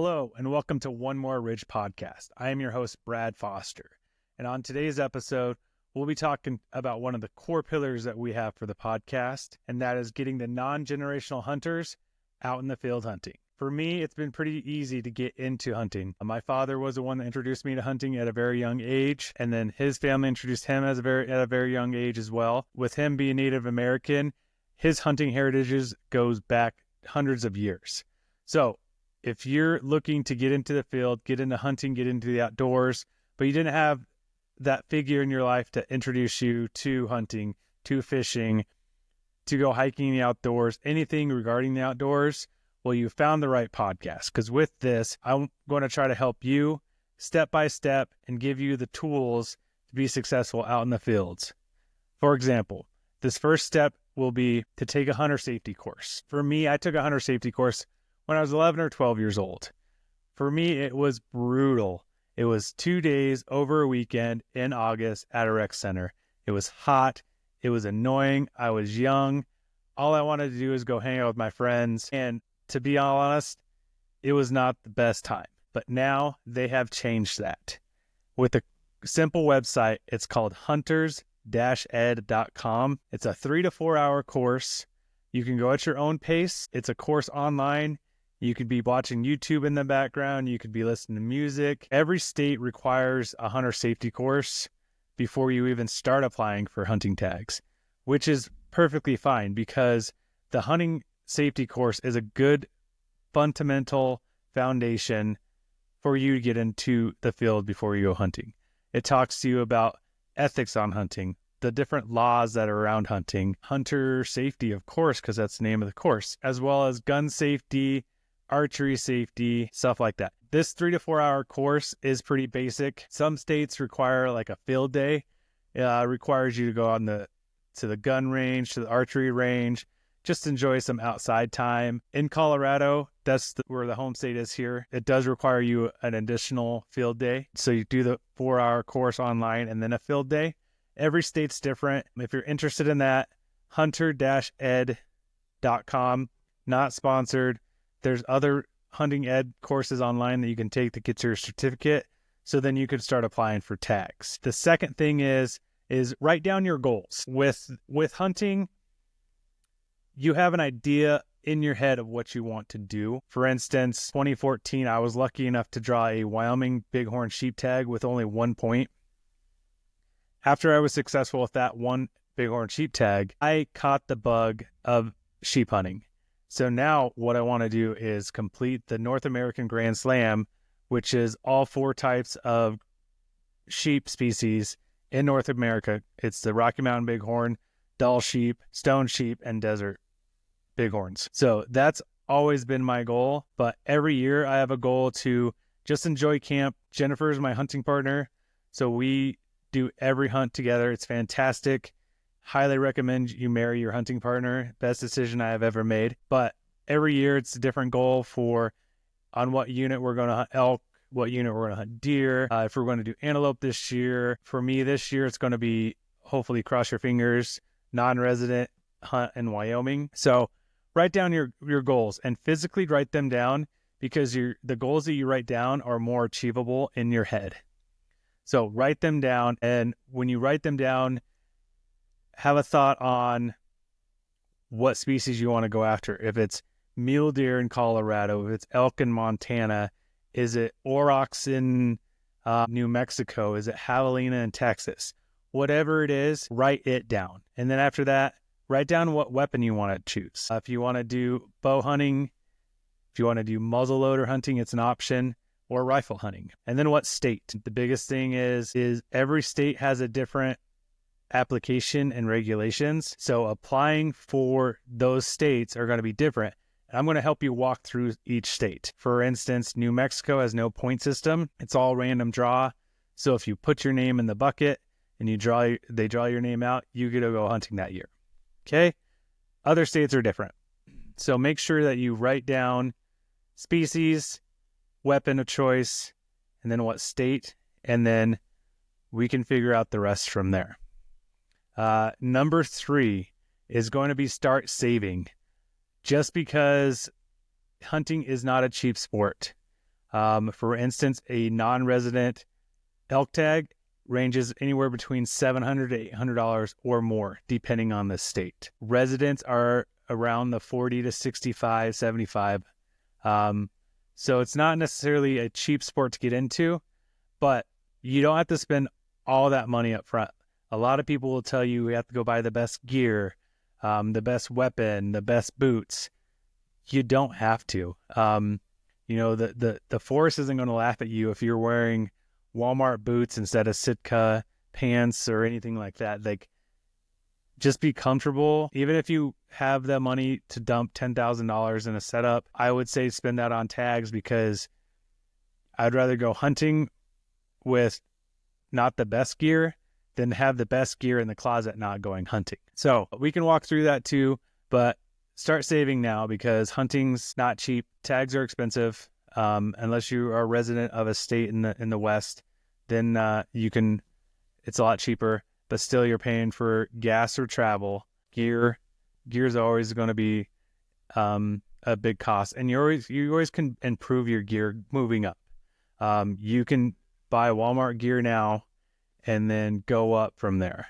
Hello, and welcome to One More Ridge podcast. I am your host, Brad Foster. And on today's episode, we'll be talking about one of the core pillars that we have for the podcast, and that is getting the non-generational hunters out in the field hunting. For me, it's been pretty easy to get into hunting. My father was the one that introduced me to hunting at a very young age, and then his family introduced him at a very young age as well. With him being Native American, his hunting heritages goes back hundreds of years. So if you're looking to get into the field, get into hunting, get into the outdoors, but you didn't have that figure in your life to introduce you to hunting, to fishing, to go hiking in the outdoors, anything regarding the outdoors, well, you found the right podcast. Because with this, I'm going to try to help you step by step and give you the tools to be successful out in the fields. For example, this first step will be to take a hunter safety course. For me, I took a hunter safety course when I was 11 or 12 years old. For me, it was brutal. It was 2 days over a weekend in August at a rec center. It was hot. It was annoying. I was young. All I wanted to do was go hang out with my friends. And to be honest, it was not the best time. But now they have changed that. With a simple website, it's called hunters-ed.com. It's a 3 to 4 hour course. You can go at your own pace. It's a course online. You could be watching YouTube in the background. You could be listening to music. Every state requires a hunter safety course before you even start applying for hunting tags, which is perfectly fine because the hunting safety course is a good fundamental foundation for you to get into the field before you go hunting. It talks to you about ethics on hunting, the different laws that are around hunting, hunter safety, of course, because that's the name of the course, as well as gun safety, archery safety, stuff like that. This 3 to 4 hour course is pretty basic. Some states require like a field day. Requires you to go to the gun range, to the archery range, just enjoy some outside time. In Colorado, that's where the home state is here. It does require you an additional field day. So you do the 4 hour course online and then a field day. Every state's different. If you're interested in that, hunter-ed.com, not sponsored. There's other hunting ed courses online that you can take to get your certificate. So then you can start applying for tags. The second thing is write down your goals. With hunting, you have an idea in your head of what you want to do. For instance, 2014, I was lucky enough to draw a Wyoming bighorn sheep tag with only 1 point. After I was successful with that one bighorn sheep tag, I caught the bug of sheep hunting. So now what I want to do is complete the North American Grand Slam, which is all 4 types of sheep species in North America. It's the Rocky Mountain Bighorn, Dall sheep, stone sheep, and desert bighorns. So that's always been my goal. But every year I have a goal to just enjoy camp. Jennifer is my hunting partner. So we do every hunt together. It's fantastic. Highly recommend you marry your hunting partner. Best decision I have ever made. But every year it's a different goal on what unit we're going to hunt elk, what unit we're going to hunt deer. If we're going to do antelope this year. For me this year, it's going to be, hopefully cross your fingers, non-resident hunt in Wyoming. So write down your goals and physically write them down because the goals that you write down are more achievable in your head. So write them down. And when you write them down, have a thought on what species you want to go after. If it's mule deer in Colorado, if it's elk in Montana, is it aurochs in New Mexico? Is it javelina in Texas? Whatever it is, write it down. And then after that, write down what weapon you want to choose. If you want to do bow hunting, if you want to do muzzleloader hunting, it's an option, or rifle hunting. And then what state? The biggest thing is every state has a different application and regulations. So applying for those states are going to be different. I'm going to help you walk through each state. For instance, New Mexico has no point system. It's all random draw. So if you put your name in the bucket and they draw your name out, you get to go hunting that year. Okay? Other states are different. So make sure that you write down species, weapon of choice, and then what state, and then we can figure out the rest from there. Number 3 is going to be start saving. Just because hunting is not a cheap sport, For instance, a non-resident elk tag ranges anywhere between $700 to $800 or more, depending on the state. Residents are around the 40 to 65, 75. So it's not necessarily a cheap sport to get into, but you don't have to spend all that money up front. A lot of people will tell you have to go buy the best gear, the best weapon, the best boots. You don't have to. The forest isn't going to laugh at you if you're wearing Walmart boots instead of Sitka pants or anything like that. Like, just be comfortable. Even if you have the money to dump $10,000 in a setup, I would say spend that on tags, because I'd rather go hunting with not the best gear than have the best gear in the closet not going hunting. So we can walk through that too, but start saving now, because hunting's not cheap. Tags are expensive. Unless you are a resident of a state in the West, then it's a lot cheaper, but still you're paying for gas or travel. Gear's always going to be a big cost, and you always can improve your gear moving up. You can buy Walmart gear now and then go up from there.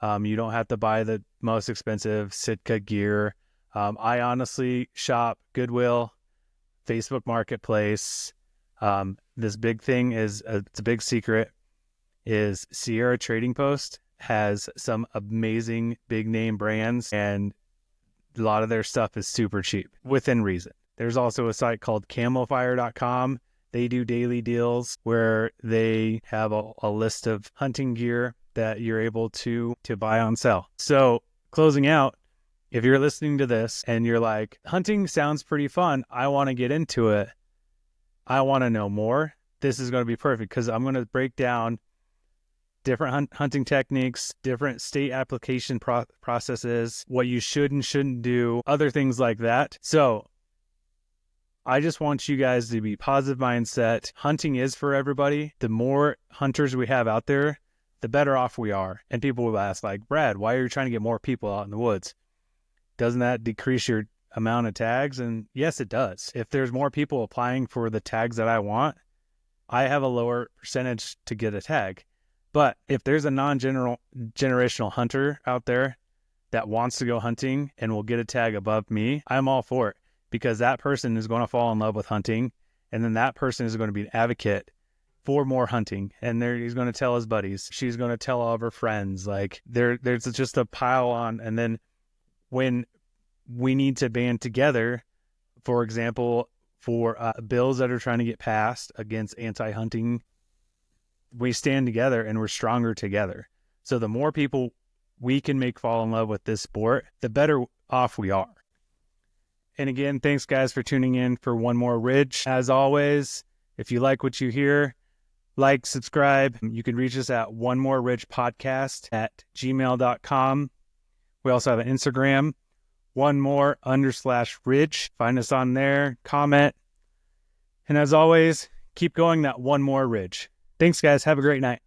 You don't have to buy the most expensive Sitka gear. I honestly shop Goodwill, Facebook Marketplace. This big thing it's a big secret, is Sierra Trading Post has some amazing big name brands, and a lot of their stuff is super cheap within reason. There's also a site called camofire.com. They do daily deals where they have a list of hunting gear that you're able to buy on sale. So closing out, if you're listening to this and you're like, hunting sounds pretty fun, I want to get into it, I want to know more, this is going to be perfect, because I'm going to break down different hunting techniques, different state application processes, what you should and shouldn't do, other things like that. So I just want you guys to be positive mindset. Hunting is for everybody. The more hunters we have out there, the better off we are. And people will ask, like, Brad, why are you trying to get more people out in the woods? Doesn't that decrease your amount of tags? And yes, it does. If there's more people applying for the tags that I want, I have a lower percentage to get a tag. But if there's a non-generational hunter out there that wants to go hunting and will get a tag above me, I'm all for it, because that person is going to fall in love with hunting, and then that person is going to be an advocate for more hunting, and he's going to tell his buddies. She's going to tell all of her friends. Like, there's just a pile on, and then when we need to band together, for example, for bills that are trying to get passed against anti-hunting, we stand together and we're stronger together. So the more people we can make fall in love with this sport, the better off we are. And again, thanks guys for tuning in for One More Ridge. As always, if you like what you hear, like, subscribe. You can reach us at onemoreridgepodcast@gmail.com. We also have an Instagram, @1more_ridge. Find us on there, comment. And as always, keep going that one more ridge. Thanks, guys. Have a great night.